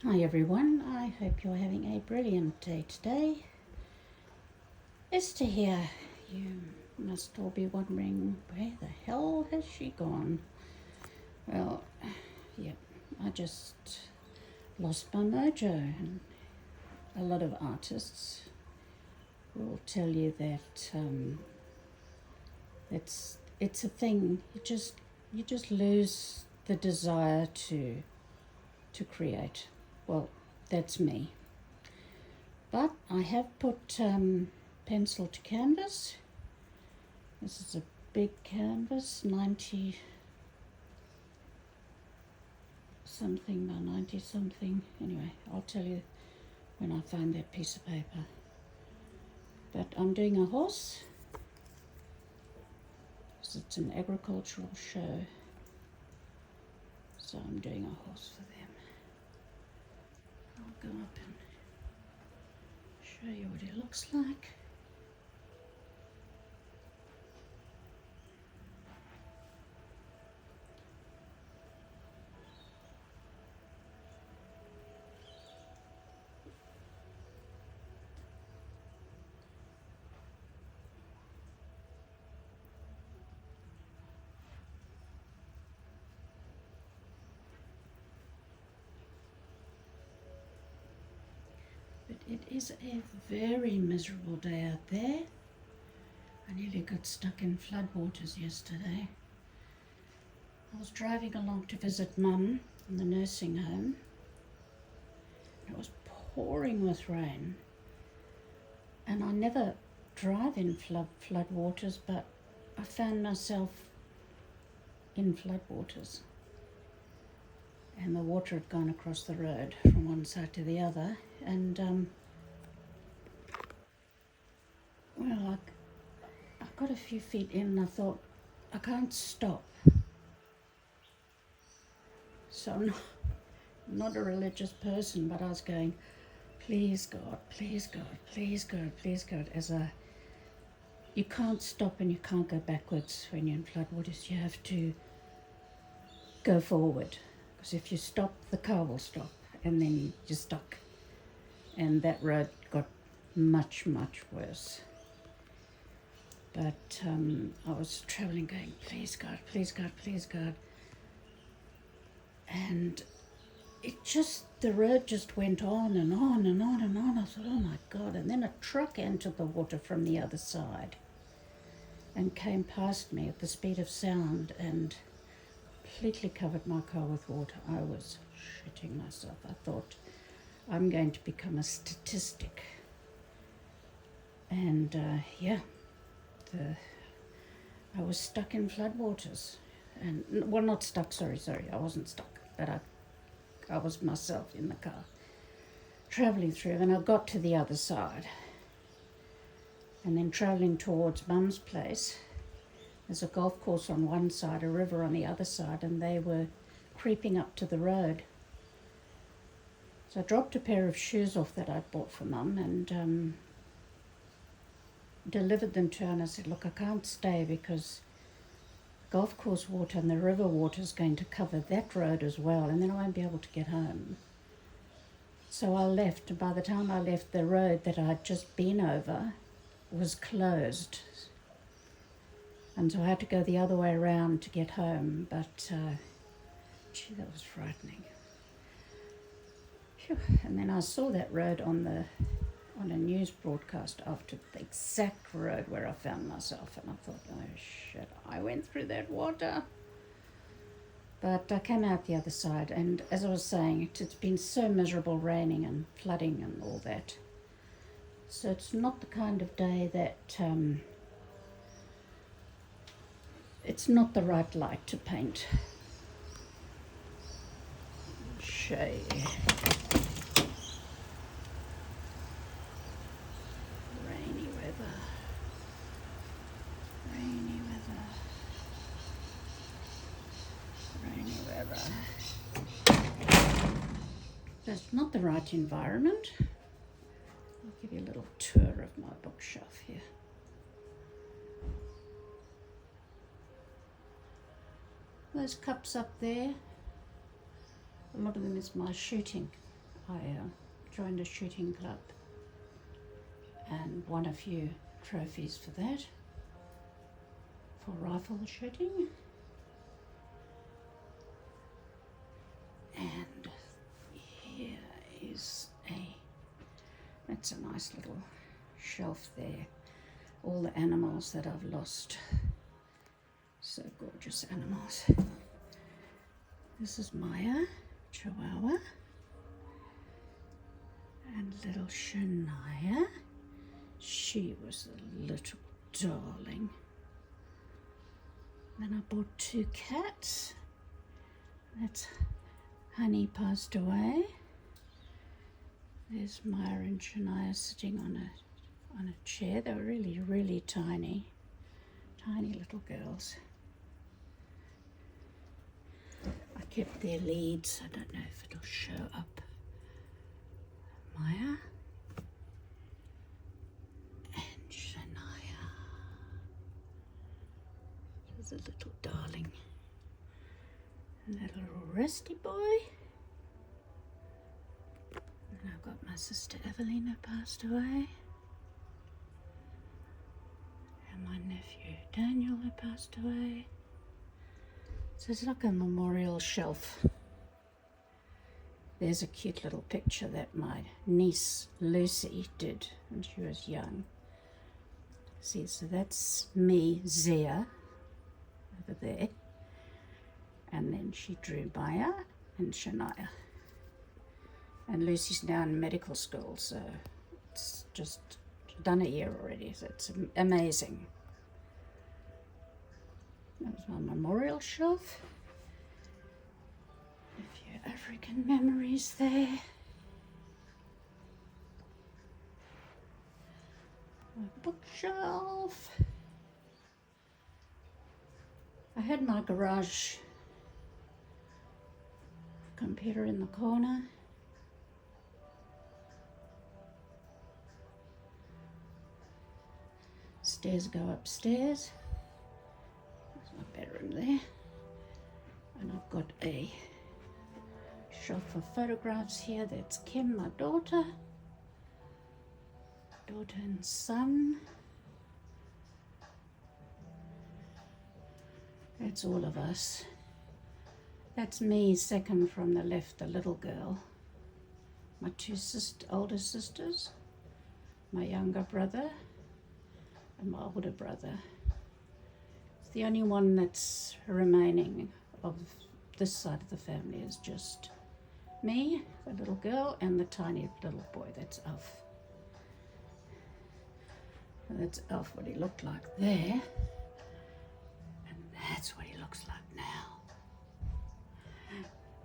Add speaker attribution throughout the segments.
Speaker 1: Hi everyone, I hope you're having a brilliant day today. Esther here. You must all be wondering, where the hell has she gone? Well, yeah, I just lost my mojo, and a lot of artists will tell you that it's a thing. You just lose the desire to create. Well, that's me. But I have put pencil to canvas. This is a big canvas, 90 something by 90 something. Anyway, I'll tell you when I find that piece of paper. But I'm doing a horse, because it's an agricultural show. So I'm doing a horse for them. I'll go up and show you what it looks like. But it is a very miserable day out there. I nearly got stuck in floodwaters yesterday. I was driving along to visit Mum in the nursing home. It was pouring with rain. And I never drive in floodwaters, but I found myself in floodwaters. And the water had gone across the road from one side to the other. And, well, I got a few feet in and I thought, I can't stop. So I'm not a religious person, but I was going, please God, please God, please God, please God. You can't stop and you can't go backwards when you're in floodwaters. You have to go forward, because if you stop, the car will stop, and then you're stuck. And that road got much, much worse. But I was traveling going, please God, please God, please God. And the road just went on and on and on and on. I thought, oh my God. And then a truck entered the water from the other side and came past me at the speed of sound and completely covered my car with water. I was shitting myself. I thought, I'm going to become a statistic. And I was stuck in floodwaters. And, well, not stuck, sorry, I wasn't stuck, but I was myself in the car, travelling through, and I got to the other side. And then travelling towards Mum's place, there's a golf course on one side, a river on the other side, and they were creeping up to the road. So I dropped a pair of shoes off that I'd bought for Mum and delivered them to her, and I said, look, I can't stay because golf course water and the river water is going to cover that road as well, and then I won't be able to get home. So I left, and by the time I left, the road that I'd just been over was closed. And so I had to go the other way around to get home, but gee, that was frightening. Phew. And then I saw that road on a news broadcast after the exact road where I found myself, and I thought, oh shit, I went through that water. But I came out the other side, and as I was saying, it's been so miserable, raining and flooding and all that. So it's not the kind of day that it's not the right light to paint. Shade. Rainy weather. Rainy weather. Rainy weather. That's not the right environment. I'll give you a little tour of my bookshelf here. Those cups up there, a lot of them is my shooting. I joined a shooting club and won a few trophies for that, for rifle shooting. And here is that's a nice little shelf there. All the animals that I've lost. So gorgeous animals. This is Maya, Chihuahua. And little Shania. She was a little darling. Then I bought 2 cats. That's Honey passed away. There's Maya and Shania sitting on a chair. They were really, really tiny little girls. I kept their leads. I don't know if it'll show up. Maya and Shania. She's a little darling. And that little Rusty boy. And I've got my sister Evelina passed away. And my nephew Daniel who passed away. So it's like a memorial shelf. There's a cute little picture that my niece Lucy did when she was young. See, so that's me, Zia, over there. And then she drew Maya and Shania. And Lucy's now in medical school, so it's just done a year already, so it's amazing. That was my memorial shelf. A few African memories there. My bookshelf. I had my garage computer in the corner. Stairs go upstairs. There's my bedroom there. And I've got a shelf of photographs here. That's Kim, my daughter and son. That's all of us. That's me, second from the left, the little girl. My 2 older sisters, my younger brother, and my older brother. It's the only one that's remaining of this side of the family is just me, the little girl, and the tiny little boy. That's Alf. And that's Alf, what he looked like there. And that's what he looks like now.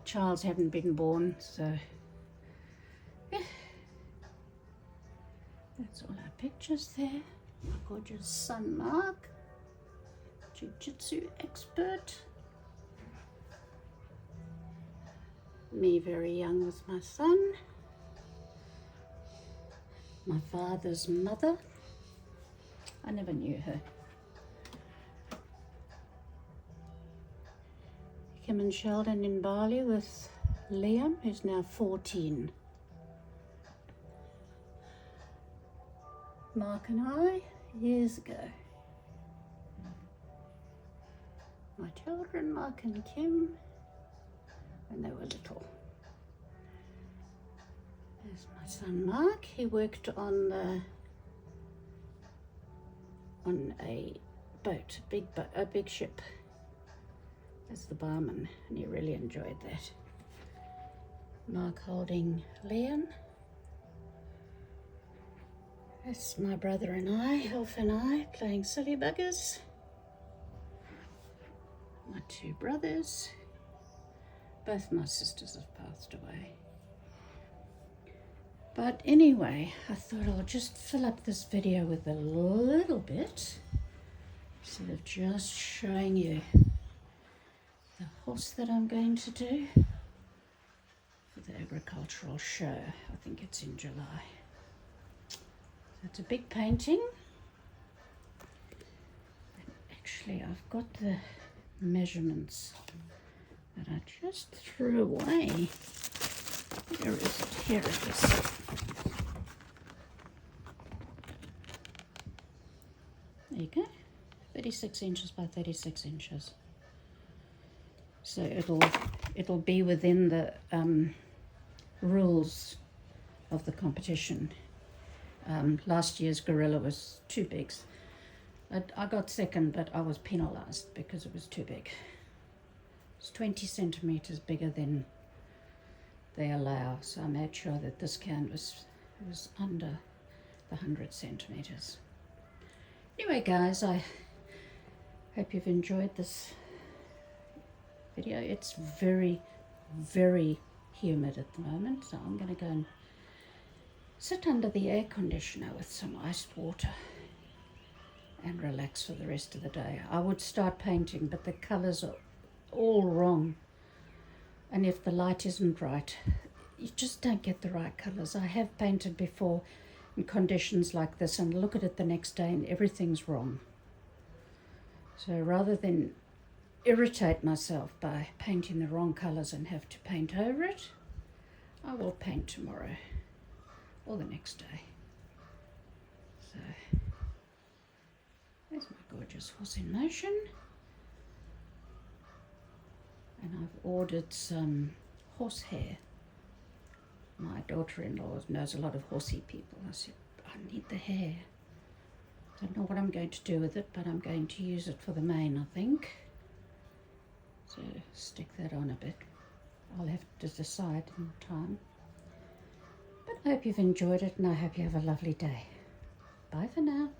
Speaker 1: Charles hadn't been born, so yeah. That's all our pictures there. My gorgeous son Mark, jiu-jitsu expert. Me very young with my son. My father's mother. I never knew her. Kim and Sheldon in Bali with Liam, who's now 14. Mark and I, years ago. My children, Mark and Kim, when they were little. There's my son Mark. He worked on a boat, a big ship, as the barman, and he really enjoyed that. Mark holding Liam. That's my brother and I, Alf and I, playing silly buggers. My 2 brothers. Both my sisters have passed away. But anyway, I thought I'll just fill up this video with a little bit, instead of just showing you the horse that I'm going to do for the agricultural show. I think it's in July. So it's a big painting. And actually, I've got the measurements that I just threw away Where is it? Here it is. There you go. 36 inches by 36 inches. So it'll be within the rules of of the competition. Last year's gorilla was too big. I got second, but I was penalised because it was too big. It's 20 centimetres bigger than they allow, so I made sure that this canvas was under the 100 centimetres. Anyway, guys, I hope you've enjoyed this video. It's very, very humid at the moment, so I'm going to go and sit under the air conditioner with some iced water and relax for the rest of the day. I would start painting, but the colours are all wrong, and if the light isn't right, you just don't get the right colours. I have painted before in conditions like this and look at it the next day and everything's wrong. So rather than irritate myself by painting the wrong colours and have to paint over it, I will paint tomorrow or the next day. So there's my gorgeous horse in motion. And I've ordered some horsehair. My daughter-in-law knows a lot of horsey people. I said, I need the hair. Don't know what I'm going to do with it, but I'm going to use it for the mane, I think. So stick that on a bit. I'll have to decide in time. But I hope you've enjoyed it, and I hope you have a lovely day. Bye for now.